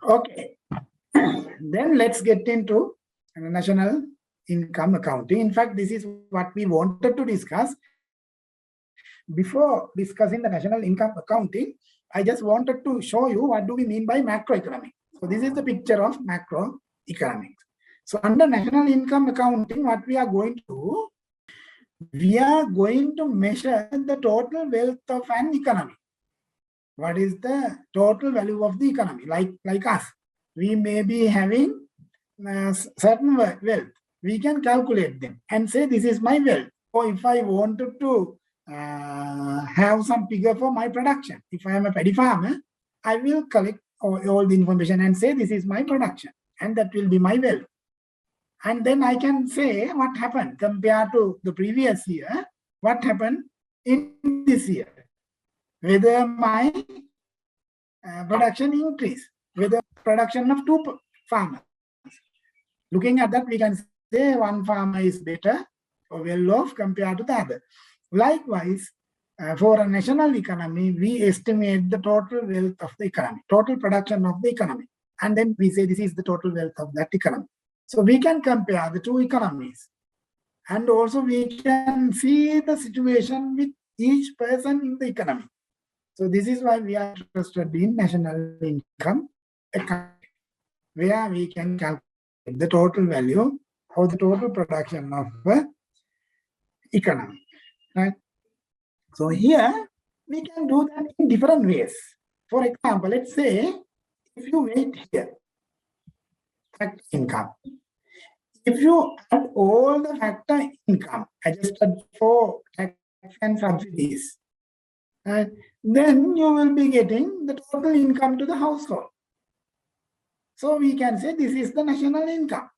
Okay. Then let's get into national income accounting. In fact, this is what we wanted to discuss. Before discussing the national income accounting, I just wanted to show you what do we mean by macroeconomics. So this is the picture of macroeconomics. So under national income accounting, what we are going to do, we are going to measure the total wealth of an economy. What is the total value of the economy? Like us, we may be having certain wealth. We can calculate them and say this is my wealth. Or if I wanted to have some figure for my production, if I am a paddy farmer, I will collect all the information and say this is my production, and that will be my wealth. And then I can say what happened compared to the previous year, what happened in this year, whether my production increased, whether production of two farmers. Looking at that, we can say one farmer is better or well off compared to the other. Likewise, for a national economy, we estimate the total wealth of the economy, total production of the economy. And then we say this is the total wealth of that economy. So we can compare the two economies. And also we can see the situation with each person in the economy. So this is why we are interested in national income accounting, where we can calculate the total value or the total production of the economy. Right? So here we can do that in different ways. For example, let's say if you wait here, factor income. If you add all the factor income adjusted for tax and subsidies, right, then you will be getting the total income to the household. So we can say this is the national income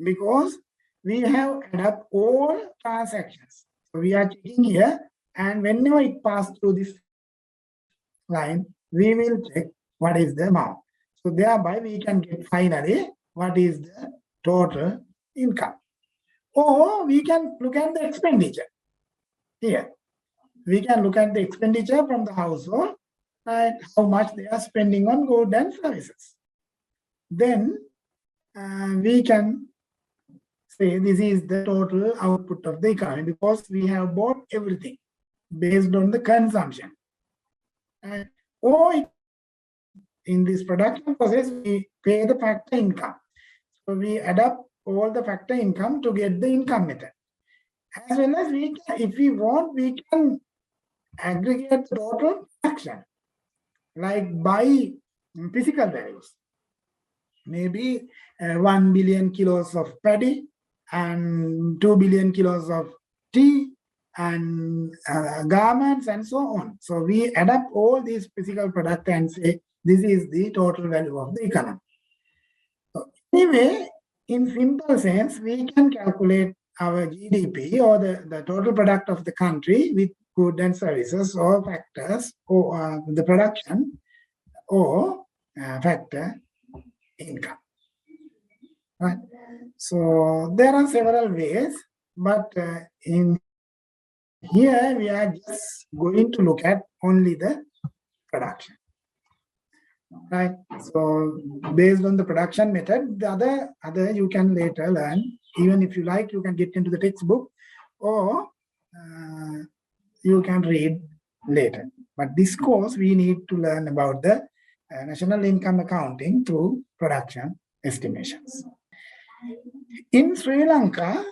because we have added up all transactions. So we are checking here, and whenever it passes through this line, we will check what is the amount. So thereby we can get finally what is the total income. Or we can look at the expenditure. Here, we can look at the expenditure from the household and how much they are spending on goods and services. Then we can say this is the total output of the economy because we have bought everything based on the consumption. Or in this production process, we pay the factor income. So we add up all the factor income to get the income method. As well as we can, if we want, we can aggregate the total production, like by physical values. Maybe 1 billion kilos of paddy and 2 billion kilos of tea and garments and so on. So we add up all these physical products and say this is the total value of the economy. So anyway, in simple sense, we can calculate our GDP or the total product of the country with goods and services or factors or the production or factor income. Right. So there are several ways, but in here we are just going to look at only the production. Right. So based on the production method, the other you can later learn. Even if you like, you can get into the textbook or you can read later. But this course, we need to learn about the national income accounting through production estimations. In Sri Lanka,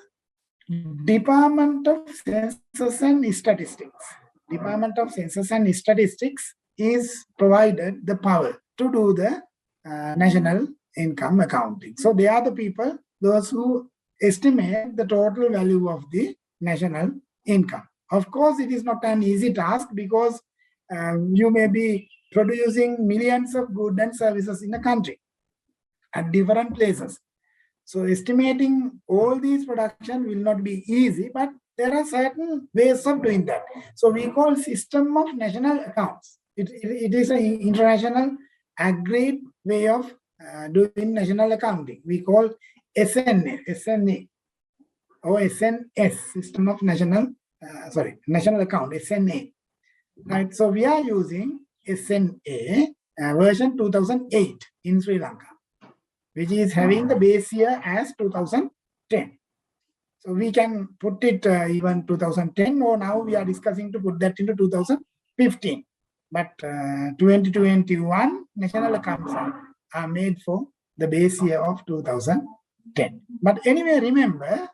Department of Census and Statistics is provided the power to do the national income accounting. So they are the people, those who estimate the total value of the national income. Of course, it is not an easy task because you may be producing millions of goods and services in a country at different places. So estimating all these production will not be easy, but there are certain ways of doing that. So we call system of national accounts. It is an international agreed way of doing national accounting. We call SNA or SNS, system of national account, SNA. Right. So we are using SNA version 2008 in Sri Lanka, which is having the base year as 2010. So we can put it even 2010, or now we are discussing to put that into 2015. But 2021 national accounts are made for the base year of 2010. But anyway, remember,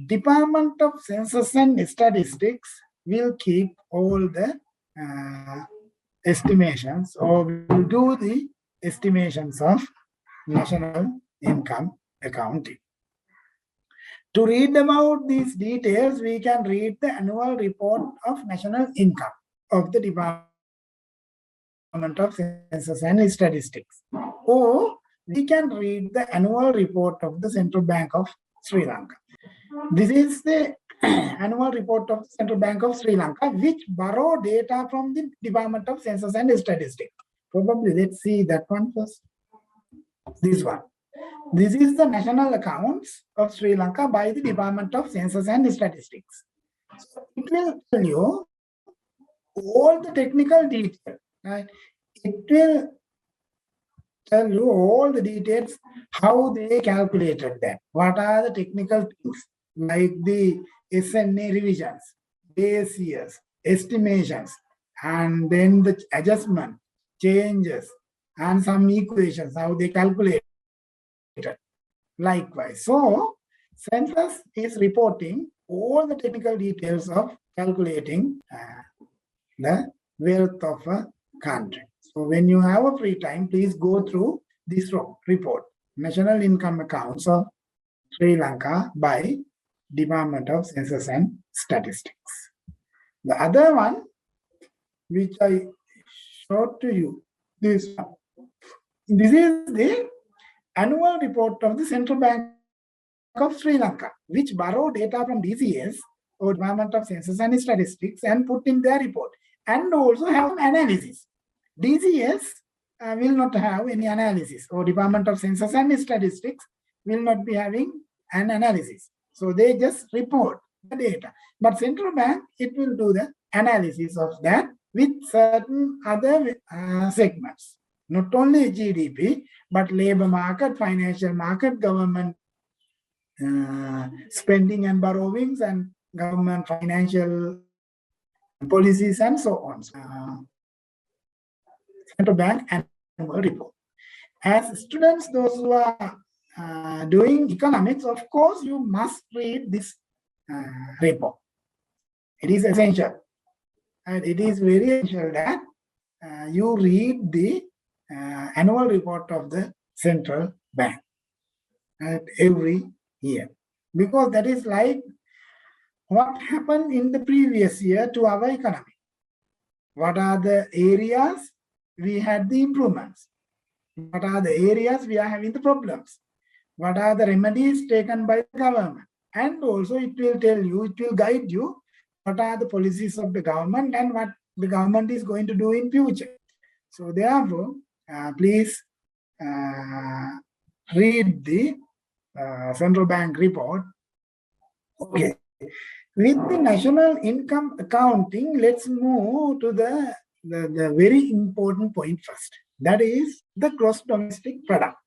Department of Census and Statistics will keep all the estimations, or will do the estimations of national income accounting. To read about these details, we can read the annual report of national income of the Department of Census and Statistics, or we can read the annual report of the Central Bank of Sri Lanka. This is the annual report of the Central Bank of Sri Lanka, which borrow data from the Department of Census and Statistics. Probably let's see that one first. This one. This is the national accounts of Sri Lanka by the Department of Census and Statistics. So it will tell you all the technical details. Right? It will tell you all the details, how they calculated that. What are the technical things like the SNA revisions, base years, estimations, and then the adjustment, changes, and some equations, how they calculate. Likewise. So, census is reporting all the technical details of calculating the wealth of a country. So, when you have a free time, please go through this report, National Income Accounts of Sri Lanka by Department of Census and Statistics. The other one, which I showed to you, this one. This is the annual report of the Central Bank of Sri Lanka, which borrow data from DCS, or Department of Census and Statistics, and put in their report, and also have analysis. DCS will not have any analysis, or Department of Census and Statistics will not be having an analysis. So they just report the data. But Central Bank, it will do the analysis of that with certain other segments. Not only GDP, but labor market, financial market, government spending and borrowings, and government financial policies, and so on. Central Bank annual report. As students, those who are doing economics, of course, you must read this report. It is essential. And it is very essential that you read the annual report of the Central Bank every year. Because that is like what happened in the previous year to our economy. What are the areas we had the improvements? What are the areas we are having the problems? What are the remedies taken by the government? And also it will tell you, it will guide you, what are the policies of the government and what the government is going to do in future. So therefore, please read the Central Bank report. Okay. With the national income accounting, let's move to the very important point first. That is the gross domestic product,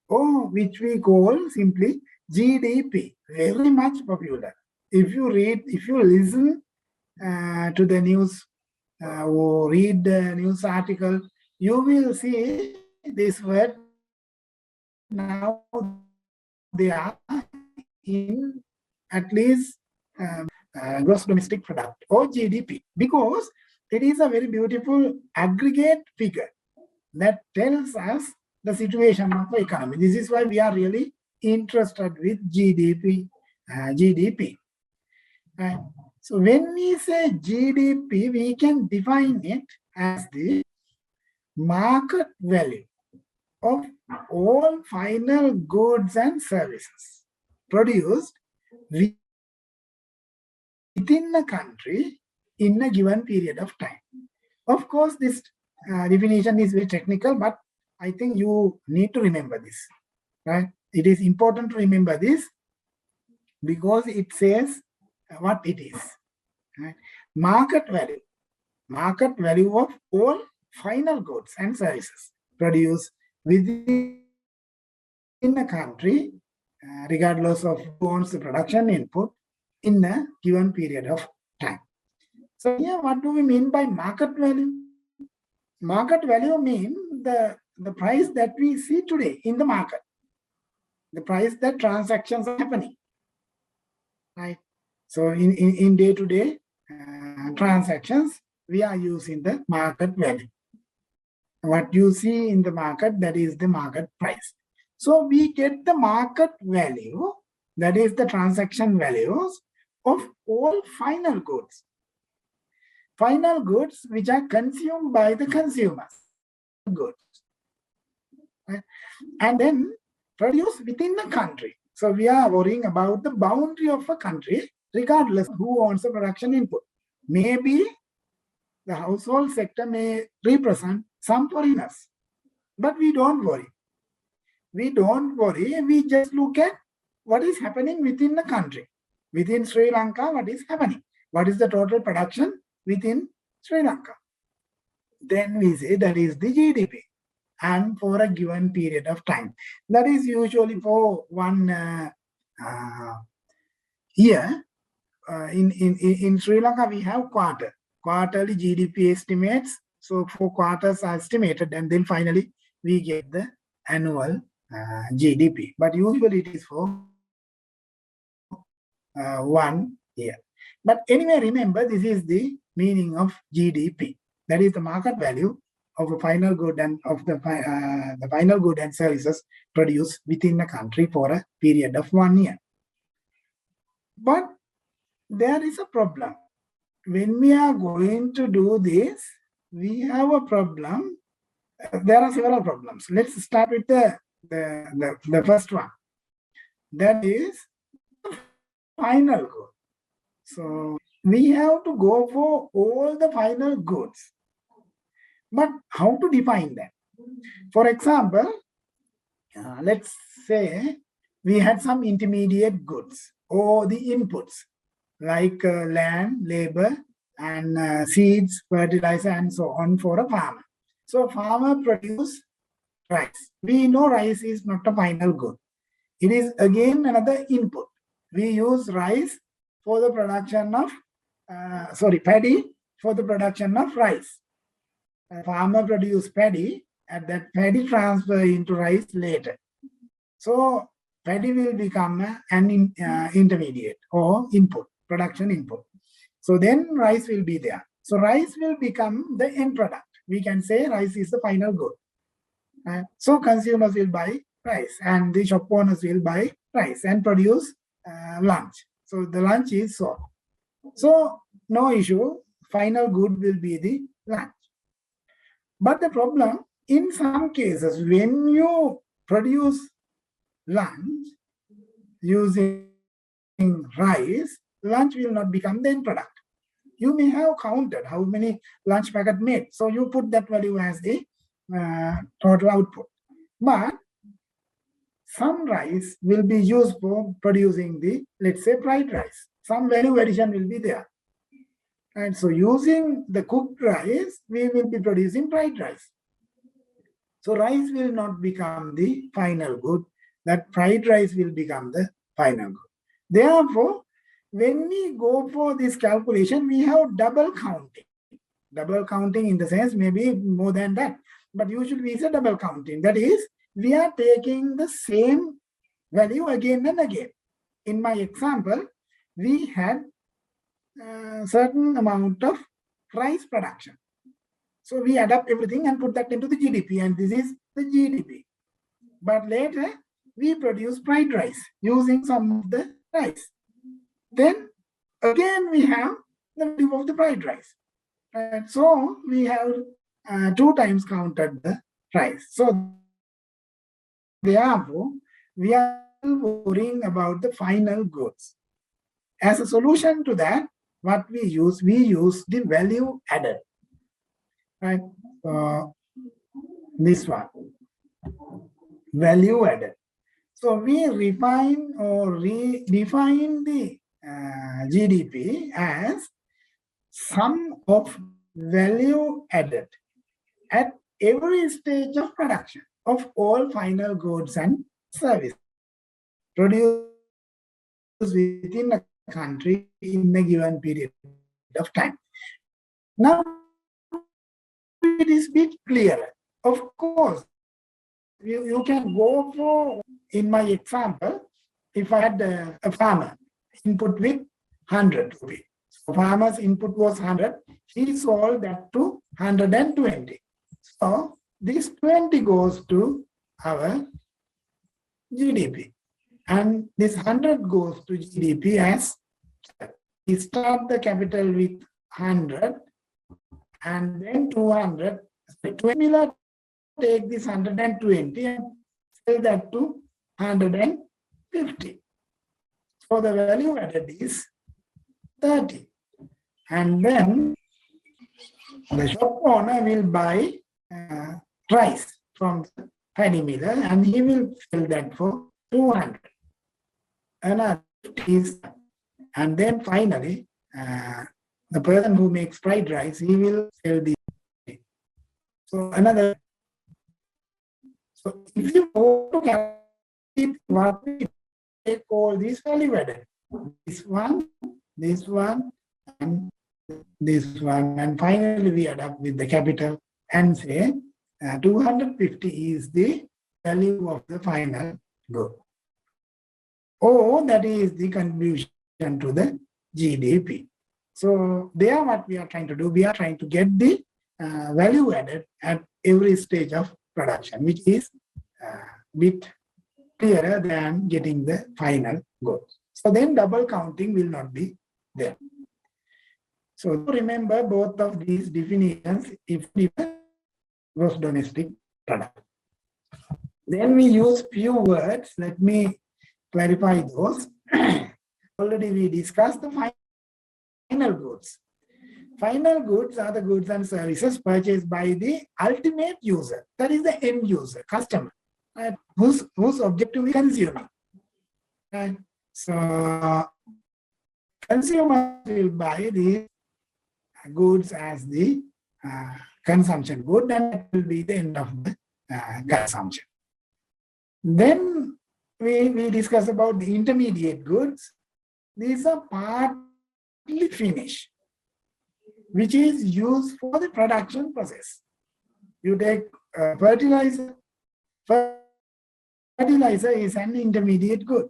or which we call simply GDP. Very much popular. If you listen to the news or read the news article, you will see this word now. They are in at least gross domestic product, or GDP, because it is a very beautiful aggregate figure that tells us the situation of the economy. This is why we are really interested with GDP. So when we say GDP, we can define it as the market value of all final goods and services produced within a country in a given period of time. Of course, this definition is very technical, but I think you need to remember this, right? It is important to remember this because it says what it is. Right? Market value of all final goods and services produced within a country, regardless of who owns the production input in a given period of time. So here, what do we mean by market value? Market value means the price that we see today in the market, the price that transactions are happening, right? So in day-to-day transactions, we are using the market value. What you see in the market, that is the market price. So we get the market value, that is the transaction values of all final goods. Final goods which are consumed by the consumers, goods, right? And then produced within the country. So we are worrying about the boundary of a country, regardless who owns the production input. Maybe the household sector may represent some foreigners, but we don't worry. We don't worry. We just look at what is happening within the country. Within Sri Lanka, what is happening? What is the total production within Sri Lanka? Then we say that is the GDP, and for a given period of time. That is usually for one year. In Sri Lanka, we have quarterly GDP estimates. So 4 quarters are estimated, and then finally we get the annual GDP. But usually it is for 1 year. But anyway, remember, this is the meaning of GDP. That is the market value of a final good and of the final good and services produced within the country for a period of 1 year. But there is a problem. When we are going to do this, we have a problem. There are several problems. Let's start with the first one. That is final good. So we have to go for all the final goods. But how to define that? For example, let's say we had some intermediate goods or the inputs like land, labor, and seeds, fertilizer, and so on for a farmer. So farmer produce rice. We know rice is not a final good. It is again another input. We use rice for the production of, paddy for the production of rice. A farmer produce paddy, and that paddy transfer into rice later. So paddy will become an intermediate or input, production input. So then rice will be there. So rice will become the end product. We can say rice is the final good. So consumers will buy rice, and the shop owners will buy rice and produce lunch. So the lunch is sold. So no issue, final good will be the lunch. But the problem, in some cases, when you produce lunch using rice, lunch will not become the end product. You may have counted how many lunch packet made. So you put that value as the total output. But some rice will be used for producing the, let's say, fried rice. Some value addition will be there. And so using the cooked rice, we will be producing fried rice. So rice will not become the final good. That fried rice will become the final good. Therefore, when we go for this calculation, we have double counting. Double counting in the sense maybe more than that. But usually we say double counting. That is, we are taking the same value again and again. In my example, we had a certain amount of rice production. So we add up everything and put that into the GDP, and this is the GDP. But later, we produce fried rice using some of the rice. Then again, we have the value of the fried rice. And so we have 2 times counted the rice. So therefore, we are worrying about the final goods. As a solution to that, what we use the value added. Right? This one, value added. So we refine or redefine the GDP as sum of value added. at every stage of production of all final goods and services produced within a country in a given period of time. Now, it is a bit clearer. Of course, you can go for, in my example, if I had a farmer input with 100 rupees. So farmer's input was 100, he sold that to 120. So this 20 goes to our GDP. And this 100 goes to GDP as we start the capital with 100 and then 200. We will take this 120 and sell that to 150. So the value added is 30. And then the shop owner will buy rice from the paddy miller and he will sell that for 200. Another is, and then finally, the person who makes fried rice, he will sell this. So another. So if you go to calculate what we take all these value added, this one, and this one, and finally we add up with the capital and say 250 is the value of the final good. Or that is the contribution to the GDP. So there what we are trying to do, we are trying to get the value added at every stage of production, which is a bit clearer than getting the final goods. So then double counting will not be there. So remember both of these definitions if we gross domestic product. Then we use few words. Let me clarify those. Already we discussed the final goods. Final goods are the goods and services purchased by the ultimate user. That is the end user, customer, right? whose objective is consuming. Right? So consumers will buy these goods as the consumption good, and that will be the end of the consumption. Then we discuss about the intermediate goods. These are partly finished, which is used for the production process. You take fertilizer. Fertilizer is an intermediate good.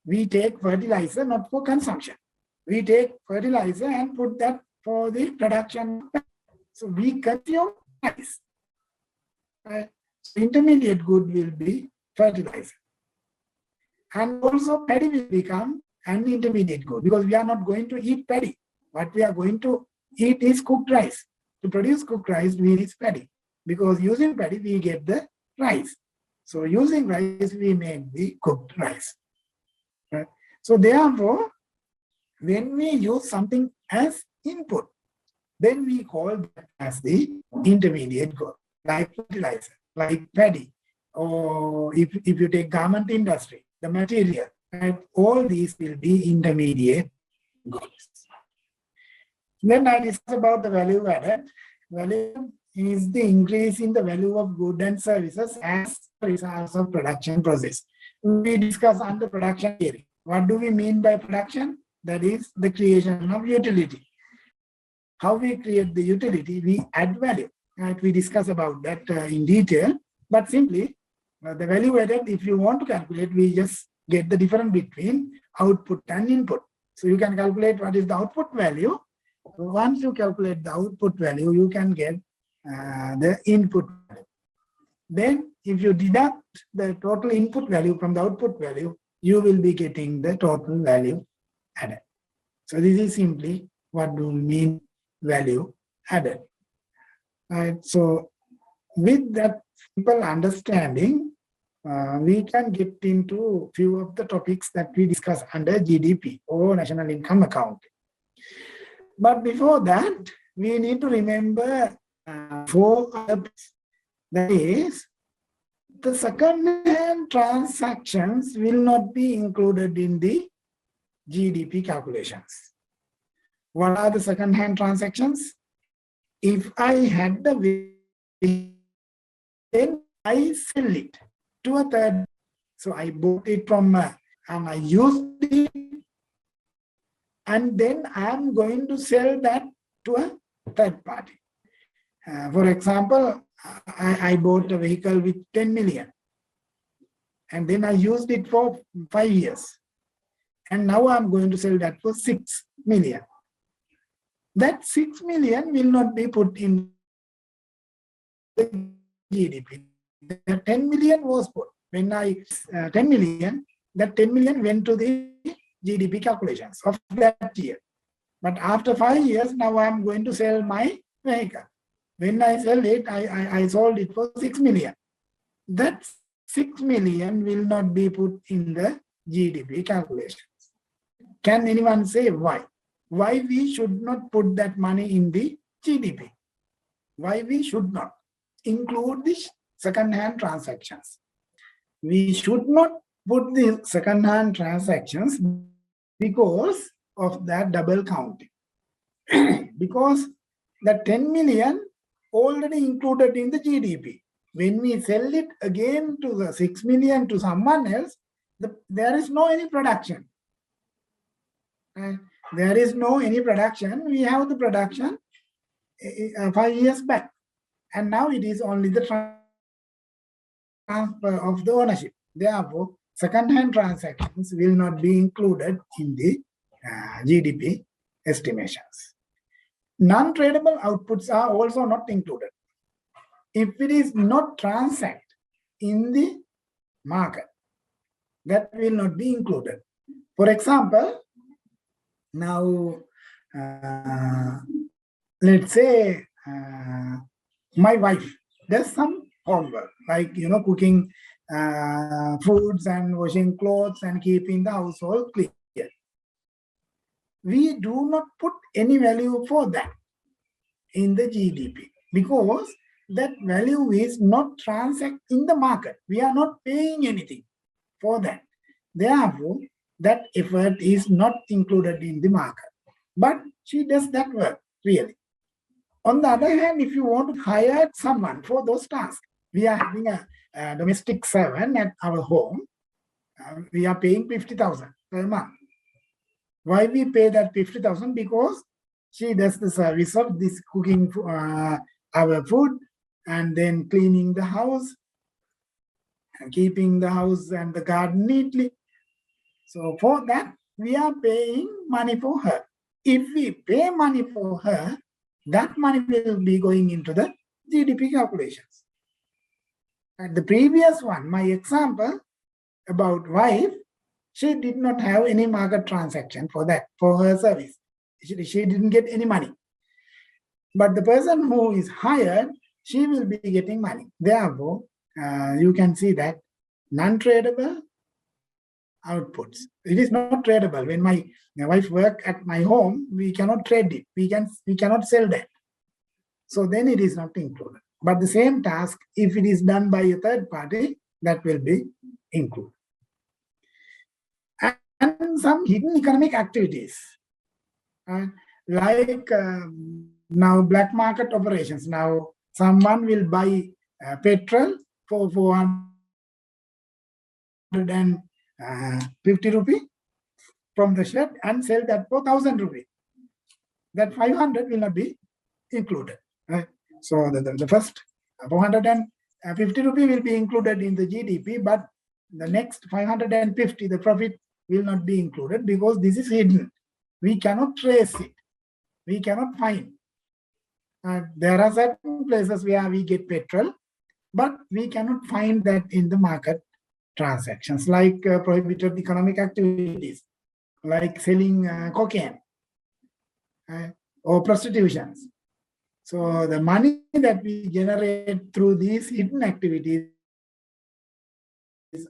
We take fertilizer not for consumption. We take fertilizer and put that for the production. So we consume rice. Right? So intermediate good will be fertilizer. And also paddy will become an intermediate good because we are not going to eat paddy. What we are going to eat is cooked rice. To produce cooked rice, we need paddy. Because using paddy, we get the rice. So using rice, we make the cooked rice. Right? So therefore, when we use something as input, then we call that as the intermediate good, like fertilizer, like paddy, or if you take garment industry, the material, and all these will be intermediate goods. Then I discuss about the value added. Value is the increase in the value of goods and services as a result of production process. We discuss under production theory. What do we mean by production? That is the creation of utility. How we create the utility, we add value. Right? We discuss about that in detail, but simply the value added, if you want to calculate, we just get the difference between output and input. So you can calculate what is the output value. Once you calculate the output value, you can get the input value. Then if you deduct the total input value from the output value, you will be getting the total value added. So this is simply what do we mean value added. Right? So with that simple understanding, we can get into few of the topics that we discuss under GDP or national income account. But before that, we need to remember 4 other. That is, the second-hand transactions will not be included in the GDP calculations. What are the second-hand transactions? If I had the then I sell it to a third. So I bought it from and I used it, and then I'm going to sell that to a third party. For example, I bought a vehicle with 10 million, and then I used it for 5 years. And now I'm going to sell that for 6 million. That 6 million will not be put in the GDP. The 10 million was put. When 10 million, that 10 million went to the GDP calculations of that year. But after 5 years, now I'm going to sell my vehicle. When I sell it, I sold it for 6 million. That 6 million will not be put in the GDP calculations. Can anyone say why? Why we should not put that money in the GDP? Why we should not include the second-hand transactions? We should not put the second-hand transactions because of that double counting. Because the 10 million already included in the GDP. When we sell it again to the 6 million to someone else, there is no any production. There is no any production. We have the production 5 years back. And now it is only the transfer of the ownership. Therefore, second-hand transactions will not be included in the GDP estimations. Non-tradable outputs are also not included. If it is not transacted in the market, that will not be included. For example, now let's say my wife does some homework, like cooking foods and washing clothes and keeping the household clean. We do not put any value for that in the GDP because that value is not transacted in the market. We are not paying anything for that. Therefore, that effort is not included in the market. But she does that work, really. On the other hand, if you want to hire someone for those tasks, we are having a domestic servant at our home. We are paying 50,000 per month. Why we pay that 50,000? Because she does the service of this cooking our food and then cleaning the house and keeping the house and the garden neatly. So for that, we are paying money for her. If we pay money for her, that money will be going into the GDP calculations. And the previous one, my example about wife, she did not have any market transaction for that, for her service. She didn't get any money. But the person who is hired, she will be getting money. Therefore, you can see that non-tradable outputs. It is not tradable. When my wife works at my home, we cannot trade it. We cannot sell that. So then it is not included. But the same task, if it is done by a third party, that will be included. And some hidden economic activities, like now black market operations. Now someone will buy petrol for 450 rupees from the shed and sell that for 1,000 rupees. That 500 will not be included. Right? So the first 450 rupees will be included in the GDP, but the next 550, the profit will not be included because this is hidden. We cannot trace it. We cannot find. There are certain places where we get petrol, but we cannot find that in the market transactions, like prohibited economic activities, like selling cocaine or prostitutions. So the money that we generate through these hidden activities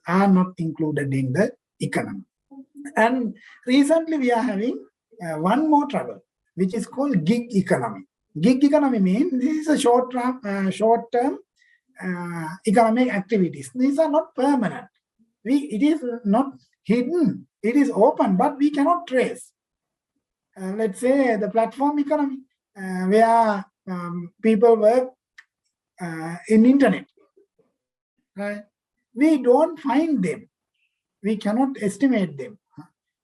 are not included in the economy. And recently we are having one more trouble, which is called gig economy. Gig economy means this is a short-term economic activities. These are not permanent. It is not hidden. It is open, but we cannot trace. Let's say the platform economy, where people work in internet. Right? We don't find them. We cannot estimate them.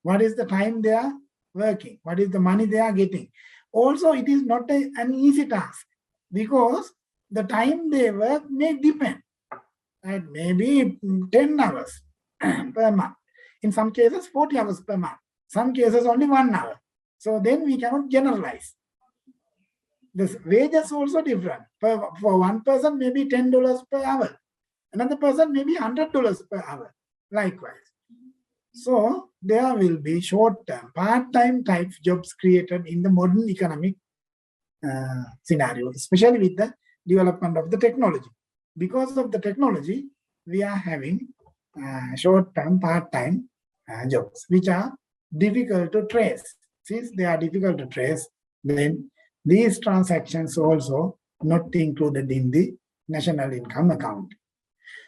What is the time they are working? What is the money they are getting? Also, it is not an easy task because the time they work may depend. Right? Maybe 10 hours per month. In some cases, 40 hours per month. Some cases, only 1 hour. So then we cannot generalize. The wages also different. For one person, maybe $10 per hour. Another person, maybe $100 per hour. Likewise. So there will be short-term, part-time type jobs created in the modern economic scenario, especially with the development of the technology. Because of the technology, we are having short-term, part-time jobs, which are difficult to trace. Since they are difficult to trace, then these transactions also not included in the national income account.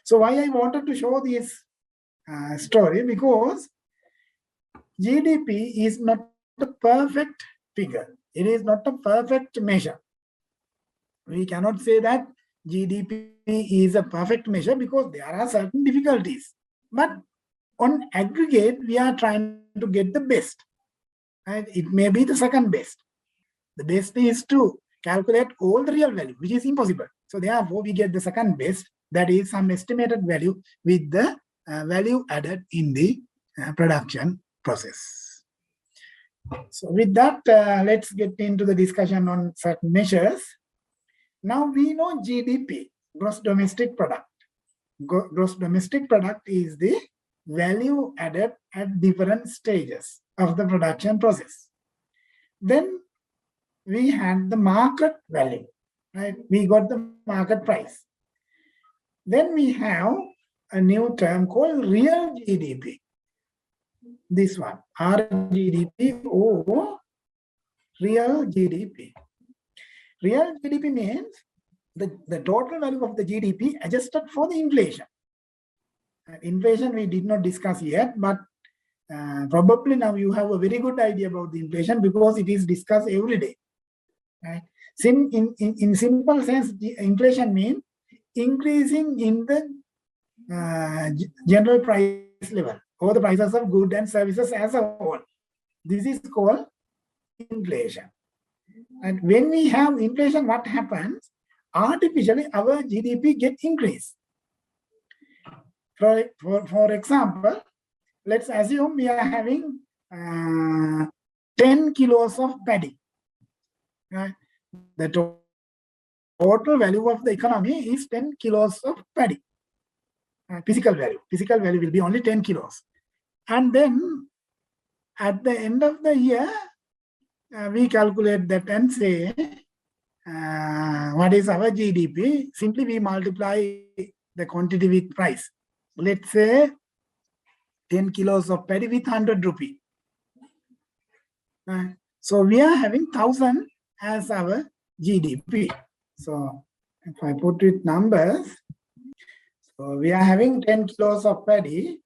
So why I wanted to show this story, because GDP is not a perfect figure. It is not a perfect measure. We cannot say that GDP is a perfect measure because there are certain difficulties. But on aggregate, we are trying to get the best. And it may be the second best. The best is to calculate all the real value, which is impossible. So therefore, we get the second best, that is some estimated value with the value added in the production process. So with that, let's get into the discussion on certain measures. Now we know GDP, gross domestic product. Gross domestic product is the value added at different stages of the production process. Then we had the market value, right? We got the market price. Then we have a new term called real GDP. This one, RGDP or real GDP. Real GDP means the total value of the GDP adjusted for the inflation. Inflation we did not discuss yet, but probably now you have a very good idea about the inflation because it is discussed every day. Right? In simple sense, inflation means increasing in the general price level or the prices of goods and services as a whole. This is called inflation. And when we have inflation, what happens? Artificially, our GDP gets increased. For example, let's assume we are having 10 kilos of paddy. The total value of the economy is 10 kilos of paddy. Physical value will be only 10 kilos. And then at the end of the year, we calculate that and say, what is our GDP? Simply we multiply the quantity with price. Let's say 10 kilos of paddy with 100 rupee. So we are having 1000 as our GDP. So if I put with numbers, so we are having 10 kilos of paddy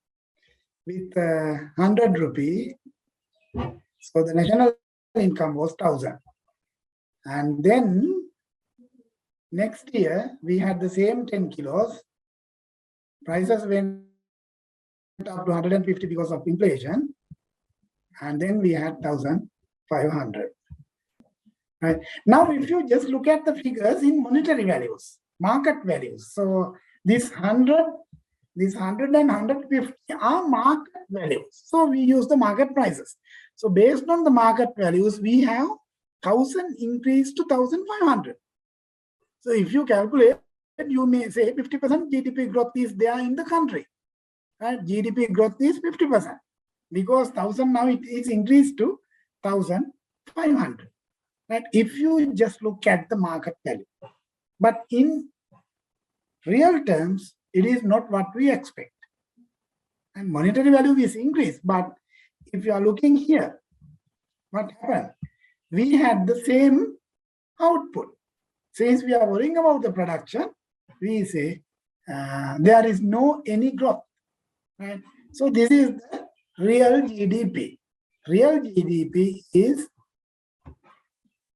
with 100 rupee. So the national income was 1000. And then next year we had the same 10 kilos. Prices went up to 150 because of inflation. And then we had 1500. Right. Now, if you just look at the figures in monetary values, market values. So this 100 and 150 are market values. So we use the market prices. So based on the market values, we have 1000 increased to 1500. So if you calculate, you may say 50% GDP growth is there in the country. Right? GDP growth is 50% because 1000 now it is increased to 1500. Right? If you just look at the market value, but in real terms, it is not what we expect. And monetary value is increased, but if you are looking here, what happened? We had the same output. Since we are worrying about the production, we say there is no any growth. Right? So this is the real GDP. Real GDP is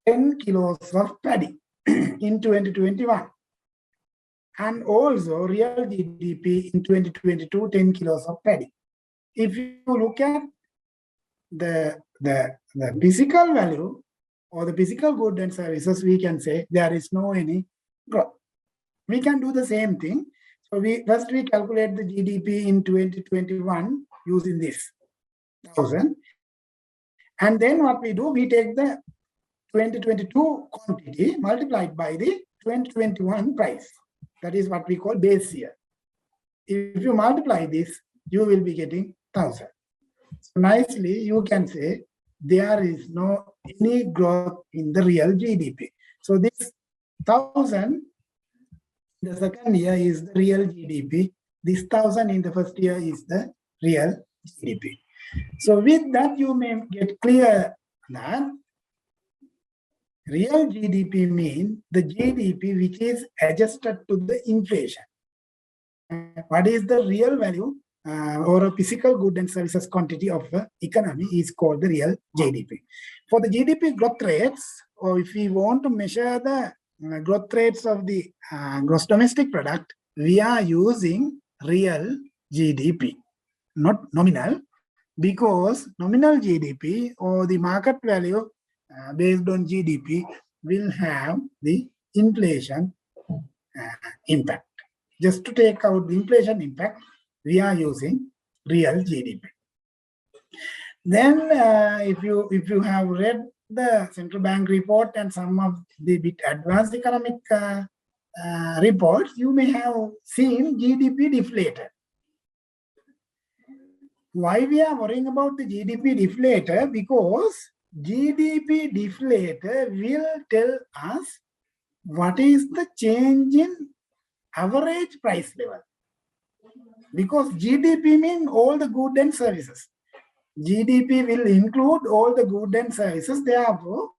10 kilos of paddy in 2021. and also real GDP in 2022, 10 kilos of paddy. If you look at the physical value or the physical goods and services, we can say there is no any growth. We can do the same thing. So first we calculate the GDP in 2021 using this 1,000. And then what we do, we take the 2022 quantity multiplied by the 2021 price. That is what we call base year. If you multiply this, you will be getting 1,000. So nicely, you can say there is no any growth in the real GDP. So this 1,000, the second year is the real GDP. This 1,000 in the first year is the real GDP. So with that, you may get clear that real GDP means the GDP which is adjusted to the inflation. What is the real value or a physical good and services quantity of the economy is called the real GDP. For the GDP growth rates, or if we want to measure the growth rates of the gross domestic product, we are using real GDP, not nominal, because nominal GDP or the market value based on GDP will have the inflation impact. Just to take out the inflation impact, we are using real GDP. Then if you have read the central bank report and some of the bit advanced economic reports, you may have seen GDP deflated. Why we are worrying about the GDP deflator? Because GDP deflator will tell us what is the change in average price level. Because GDP means all the goods and services. GDP will include all the goods and services. Therefore,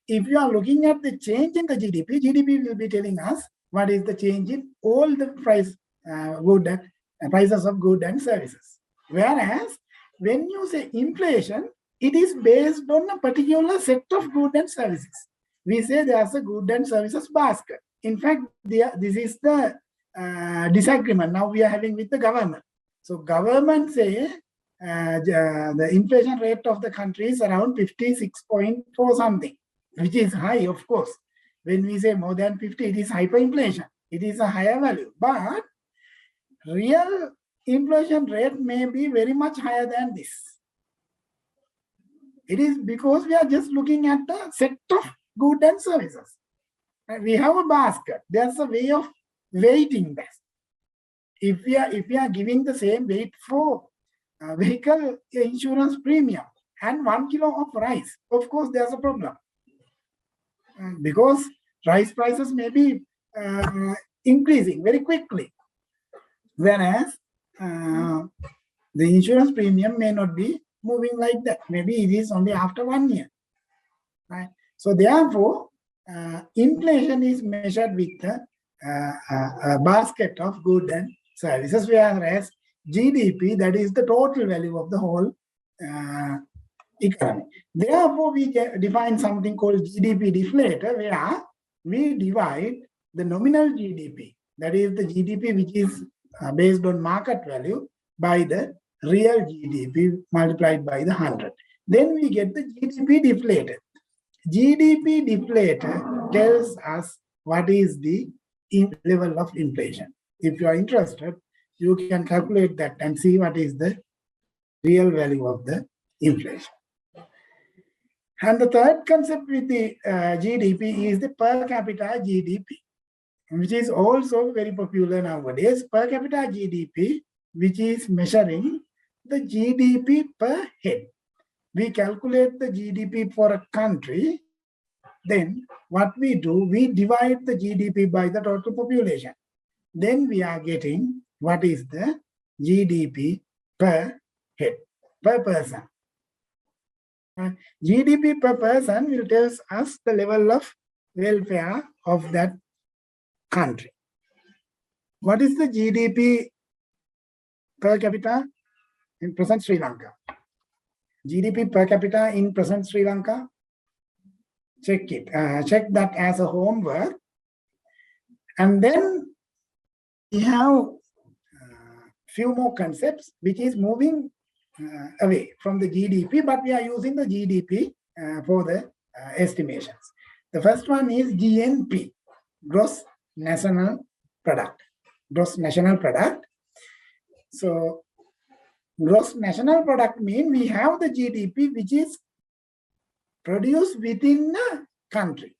if you are looking at the change in the GDP, GDP will be telling us what is the change in all the prices of goods and services. Whereas, when you say inflation, it is based on a particular set of goods and services. We say there's a goods and services basket. In fact, this is the disagreement now we are having with the government. So government say the inflation rate of the country is around 56.4 something, which is high, of course. When we say more than 50, it is hyperinflation. It is a higher value. But real inflation rate may be very much higher than this. It is because we are just looking at the set of goods and services. We have a basket. There's a way of weighting this. If we are giving the same weight for vehicle insurance premium and 1 kilo of rice, of course there's a problem. Because rice prices may be increasing very quickly. Whereas the insurance premium may not be moving like that. Maybe it is only after 1 year. Right? So therefore, inflation is measured with a basket of goods and services, whereas GDP, that is the total value of the whole economy. Therefore, we define something called GDP deflator, where we divide the nominal GDP, that is the GDP which is based on market value, by the real GDP multiplied by the 100. Then we get the GDP deflator. GDP deflator tells us what is the level of inflation. If you are interested, you can calculate that and see what is the real value of the inflation. And the third concept with the GDP is the per capita GDP, which is also very popular nowadays. Per capita GDP, which is measuring the GDP per head. We calculate the GDP for a country. Then what we do, we divide the GDP by the total population. Then we are getting what is the GDP per head, per person. GDP per person will tell us the level of welfare of that country. What is the GDP per capita in present Sri Lanka? GDP per capita in present Sri Lanka? Check it. Check that as a homework. And then have few more concepts which is moving away from the GDP, but we are using the GDP for the estimations. The first one is GNP, Gross National Product. Gross National Product. So Gross National Product means we have the GDP which is produced within the country.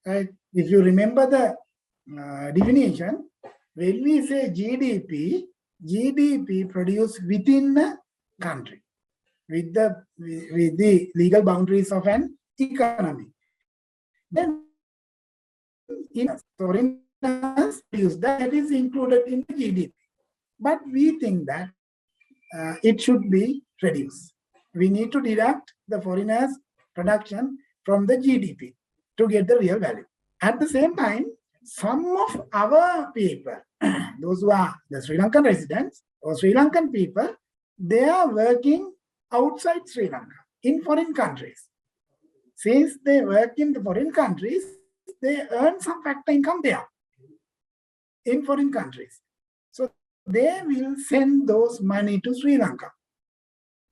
Right? If you remember the definition, when we say GDP, GDP produced within the country with the legal boundaries of an economy. Then in foreigners use that is included in the GDP. But we think that it should be reduced. We need to deduct the foreigners' production from the GDP to get the real value. At the same time, some of our people, those who are the Sri Lankan residents or Sri Lankan people, they are working outside Sri Lanka in foreign countries. Since they work in the foreign countries, they earn some factor income there in foreign countries. So they will send those money to Sri Lanka.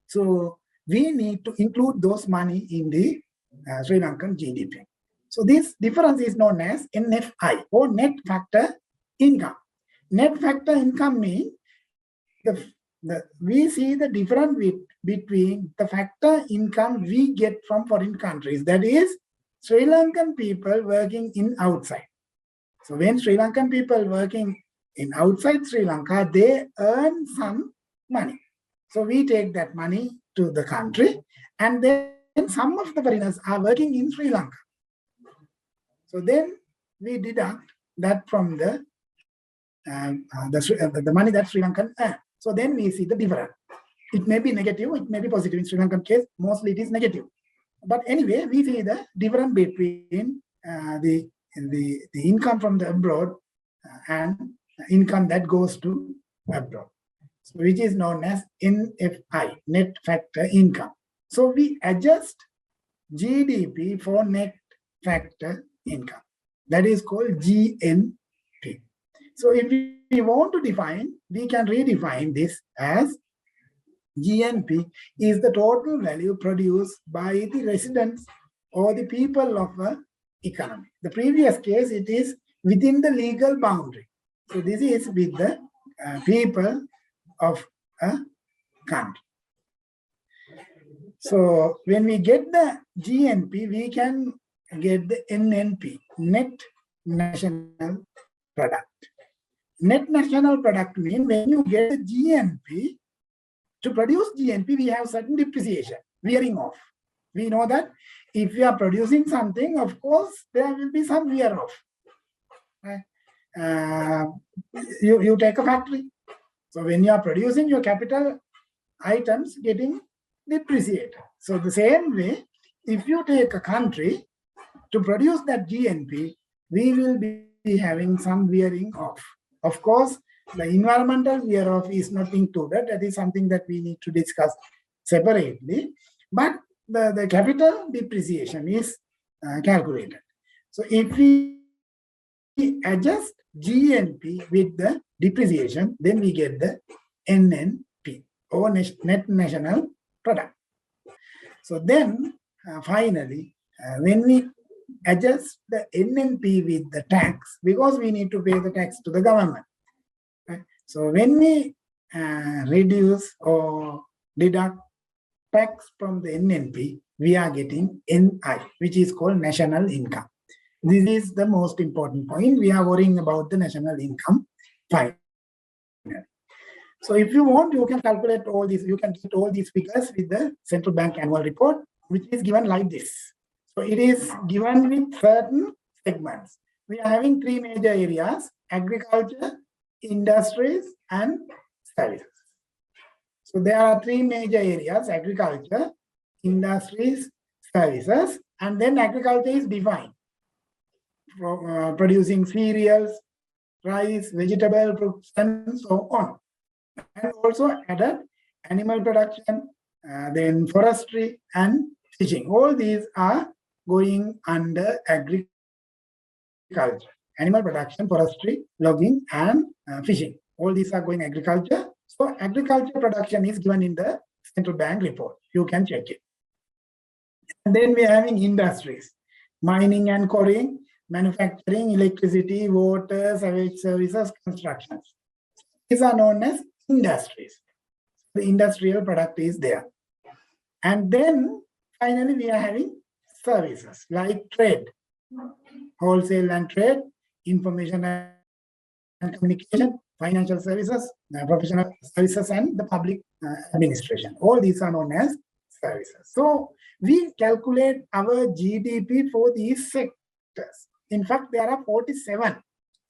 So we need to include those money in the Sri Lankan GDP. So this difference is known as NFI or net factor income. Net factor income means we see the difference between the factor income we get from foreign countries. That is Sri Lankan people working in outside. So when Sri Lankan people working in outside Sri Lanka, they earn some money. So we take that money to the country, and then some of the foreigners are working in Sri Lanka. So then we deduct that from the money that Sri Lankan earn. So then we see the difference. It may be negative, it may be positive. In Sri Lankan case, mostly it is negative. But anyway, we see the difference between the income from the abroad and income that goes to abroad, so which is known as NFI, net factor income. So we adjust GDP for net factor income. That is called GNP. So if we want to define, we can redefine this as GNP is the total value produced by the residents or the people of an economy. The previous case, it is within the legal boundary. So this is with the people of a country. So when we get the GNP, we can get the NNP, Net National Product. Net National Product means when you get the GNP, to produce GNP, we have certain depreciation, wearing off. We know that if we are producing something, of course, there will be some wear off. You take a factory. So when you are producing, your capital items getting depreciated. So the same way, if you take a country to produce that GNP, we will be having some wearing off. Of course, the environmental wear off is not included. That is something that we need to discuss separately. But the capital depreciation is calculated. So if we adjust GNP with the depreciation, then we get the NNP or Net National Product. So then finally, when we adjust the NNP with the tax, because we need to pay the tax to the government. So when we reduce or deduct tax from the NNP, we are getting NI, which is called national income. This is the most important point. We are worrying about the national income finally. So if you want, you can calculate all these, you can get all these figures with the central bank annual report, which is given like this. So it is given with certain segments. We are having three major areas: agriculture, industries, and services. So there are three major areas: agriculture, industries, services, and then agriculture is defined from producing cereals, rice, vegetable fruits, and so on. And also added animal production, then forestry and fishing. All these are going under agriculture. animal production, forestry, logging, and fishing. All these are going agriculture. So agriculture production is given in the central bank report. You can check it. And then we are having industries, mining and quarrying, manufacturing, electricity, water, sewage services, constructions. These are known as industries. The industrial product is there. And then finally we are having services like trade, wholesale and trade, information and communication, financial services, professional services, and the public administration. All these are known as services. So we calculate our GDP for these sectors. In fact, there are 47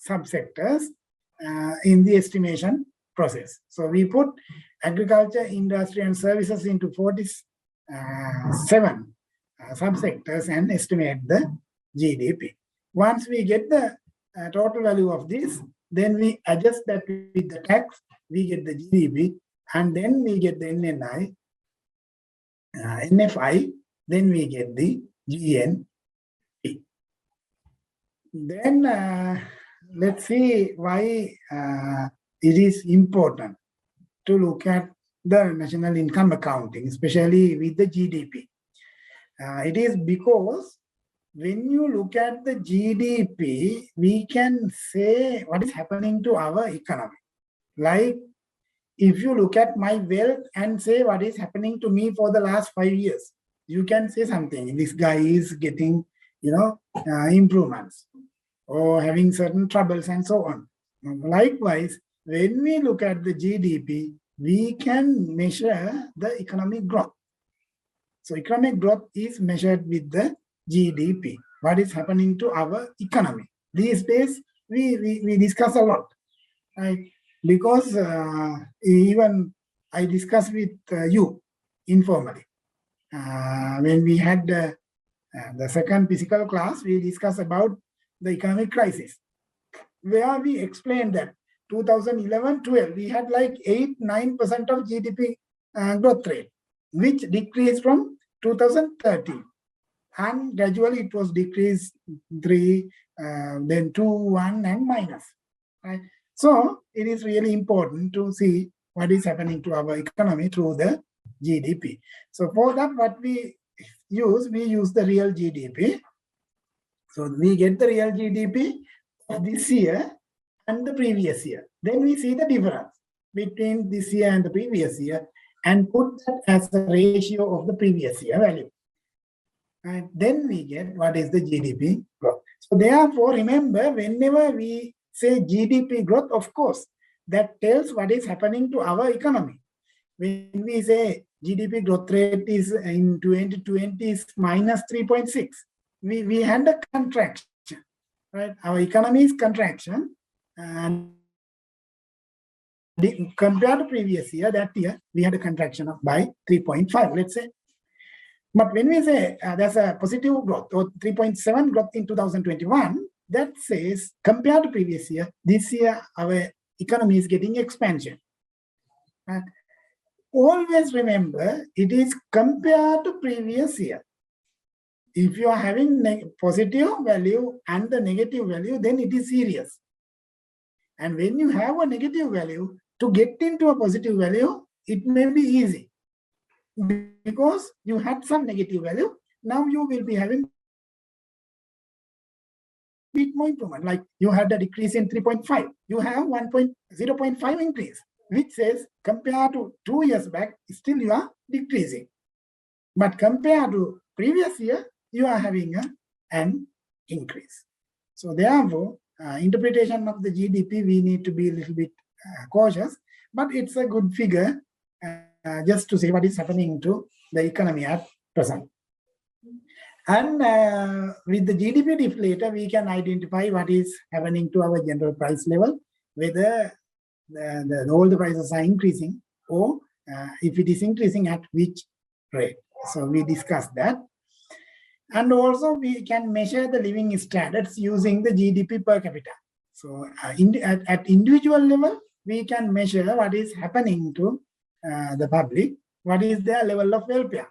subsectors in the estimation process. So we put agriculture, industry, and services into 47 subsectors and estimate the GDP. Once we get the total value of this, then we adjust that with the tax, we get the GDP, and then we get the NNI, NFI, then we get the GNP. Then let's see why it is important to look at the national income accounting, especially with the GDP. It is because when you look at the GDP, we can say what is happening to our economy. Like if you look at my wealth and say what is happening to me for the last 5 years, you can say something. This guy is getting, improvements or having certain troubles and so on. Likewise, when we look at the GDP, we can measure the economic growth. So economic growth is measured with the GDP. What is happening to our economy? These days, we discuss a lot, right? Because even I discuss with you informally. When we had the second physical class, we discussed about the economic crisis, where we explained that 2011-12, we had like 8-9% of GDP growth rate, which decreased from 2013. And gradually it was decreased 3, then 2, 1, and minus. Right? So it is really important to see what is happening to our economy through the GDP. So for that, what we use the real GDP. So we get the real GDP of this year and the previous year. Then we see the difference between this year and the previous year and put that as a ratio of the previous year value. And then we get what is the GDP growth. So therefore, remember, whenever we say GDP growth, of course, that tells what is happening to our economy. When we say GDP growth rate is in 2020 is minus 3.6, we had a contraction, right? Our economy is contraction, and compared to previous year, that year, we had a contraction of by 3.5, let's say. But when we say there's a positive growth or 3.7 growth in 2021, that says compared to previous year, this year our economy is getting expansion. Always remember, it is compared to previous year. If you are having positive value and the negative value, then it is serious. And when you have a negative value, to get into a positive value, it may be easy. Because you had some negative value, now you will be having a bit more improvement. Like you had a decrease in 3.5, you have 0.5 increase, which says compared to 2 years back, still you are decreasing. But compared to previous year, you are having an increase. So therefore, interpretation of the GDP, we need to be a little bit cautious, but it's a good figure just to see what is happening to the economy at present. And with the GDP deflator, we can identify what is happening to our general price level, whether all the prices are increasing or if it is increasing at which rate. So we discussed that. And also we can measure the living standards using the GDP per capita. So at individual level, we can measure what is happening to the public, what is their level of welfare.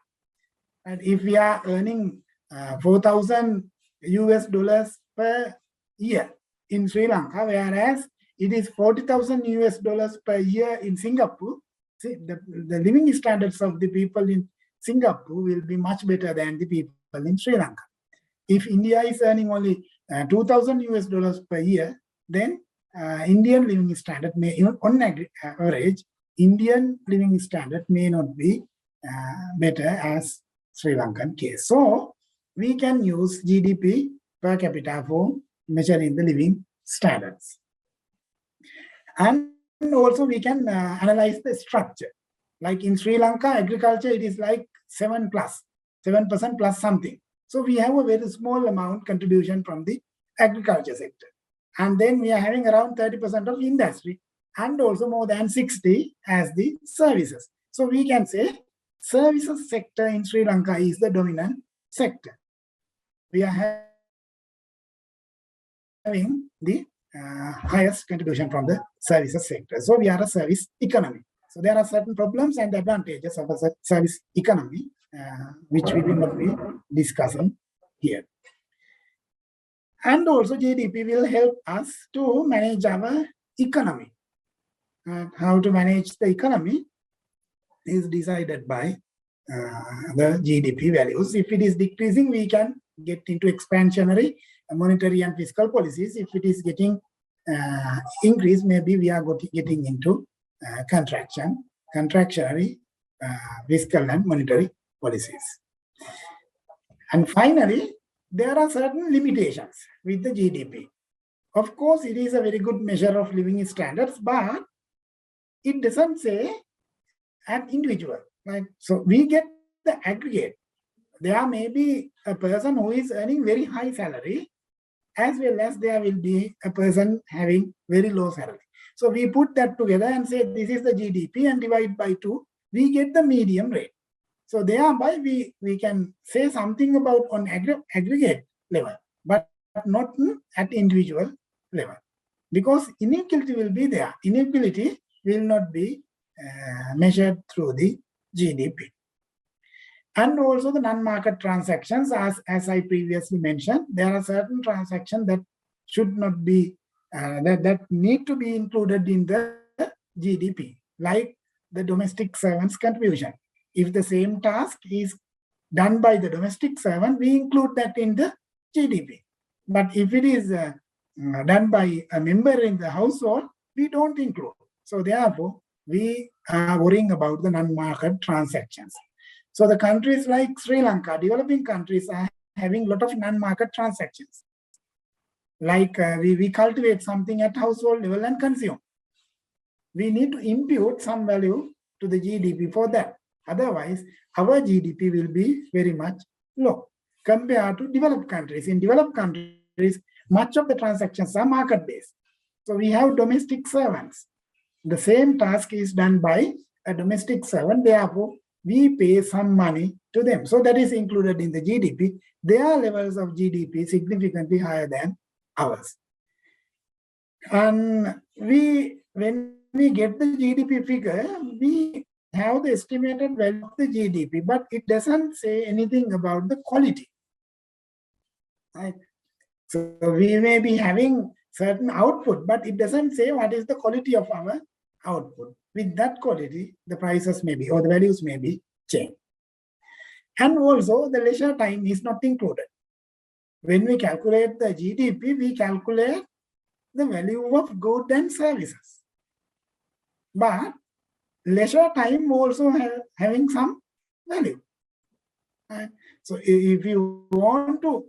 And if we are earning $4,000 per year, in Sri Lanka, whereas it is 40,000 US dollars per year in Singapore. See, the living standards of the people in Singapore will be much better than the people in Sri Lanka. If India is earning only 2,000 US dollars per year, then Indian living standard may, on average, Indian living standard may not be better as Sri Lankan case. So we can use GDP per capita for measuring the living standards. And also we can analyze the structure. Like in Sri Lanka, agriculture, it is like 7% plus something. So we have a very small amount contribution from the agriculture sector. And then we are having around 30% of industry and also more than 60 as the services. So we can say services sector in Sri Lanka is the dominant sector. We are having the highest contribution from the services sector. So we are a service economy. So there are certain problems and advantages of a service economy, which we will not be discussing here. And also GDP will help us to manage our economy. How to manage the economy is decided by the GDP values. If it is decreasing, we can get into expansionary monetary and fiscal policies. If it is getting increased, maybe we are getting into contractionary fiscal and monetary policies. And finally, there are certain limitations with the GDP. Of course, it is a very good measure of living standards, but it doesn't say an individual. Right? So we get the aggregate. There may be a person who is earning very high salary, as well as there will be a person having very low salary. So we put that together and say this is the GDP and divide by 2, we get the medium rate. So thereby we can say something about on aggregate level, but not at individual level. Because inequality will be there. Inequality will not be measured through the GDP. And also the non-market transactions, as I previously mentioned, there are certain transactions that should not be, that need to be included in the GDP, like the domestic servant's contribution. If the same task is done by the domestic servant, we include that in the GDP. But if it is done by a member in the household, we don't include. So therefore, we are worrying about the non-market transactions. So the countries like Sri Lanka, developing countries, are having a lot of non-market transactions. Like we cultivate something at household level and consume. We need to impute some value to the GDP for that. Otherwise, our GDP will be very much low compared to developed countries. In developed countries, much of the transactions are market-based. So we have domestic servants. The same task is done by a domestic servant. Therefore, we pay some money to them. So that is included in the GDP. Their levels of GDP significantly higher than ours. And when we get the GDP figure, we have the estimated value of the GDP, but it doesn't say anything about the quality. Right? So we may be having certain output, but it doesn't say what is the quality of our output. With that quality, the prices may be, or the values may be changed. And also the leisure time is not included. When we calculate the GDP, we calculate the value of goods and services. But leisure time also having some value. Right? So if you want to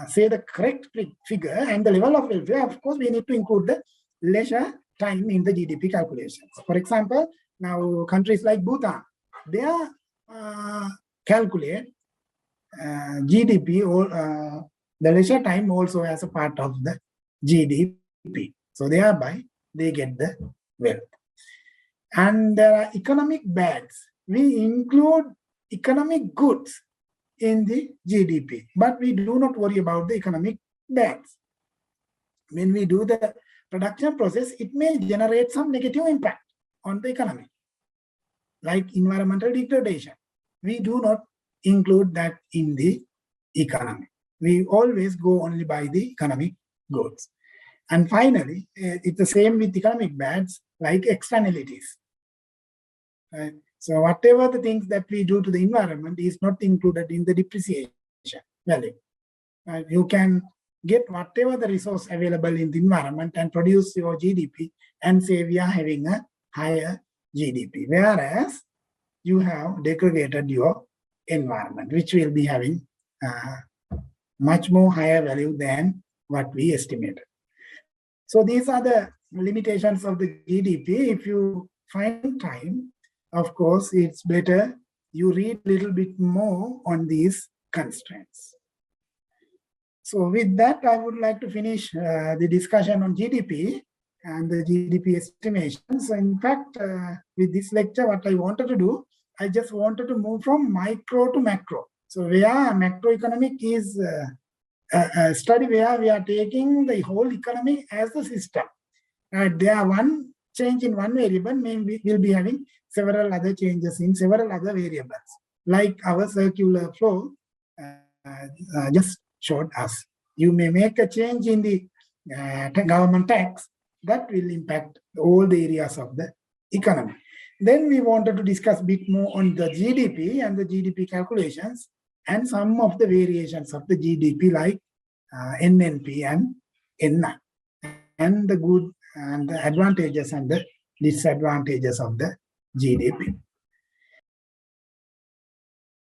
say the correct figure and the level of welfare, of course, we need to include the leisure time in the GDP calculations. For example, now countries like Bhutan, they calculate GDP or the leisure time also as a part of the GDP. So thereby they get the wealth. And there are economic bads. We include economic goods in the GDP, but we do not worry about the economic bads. When we do the production process, it may generate some negative impact on the economy, like environmental degradation. We do not include that in the economy. We always go only by the economic goods. And finally, it's the same with economic bads like externalities. Right? So whatever the things that we do to the environment is not included in the depreciation value. You can get whatever the resource available in the environment and produce your GDP and say we are having a higher GDP. Whereas you have degraded your environment, which will be having much more higher value than what we estimated. So these are the limitations of the GDP. If you find time, of course, it's better you read a little bit more on these constraints. So with that, I would like to finish the discussion on GDP and the GDP estimations. So in fact, with this lecture, what I wanted to do, I just wanted to move from micro to macro. So where macroeconomic is a study where we are taking the whole economy as a system. There are one change in one variable, maybe we'll be having several other changes in several other variables, like our circular flow just showed us. You may make a change in the government tax that will impact all the areas of the economy. Then we wanted to discuss a bit more on the GDP and the GDP calculations and some of the variations of the GDP like NNP and NI, and the good and the advantages and the disadvantages of the GDP.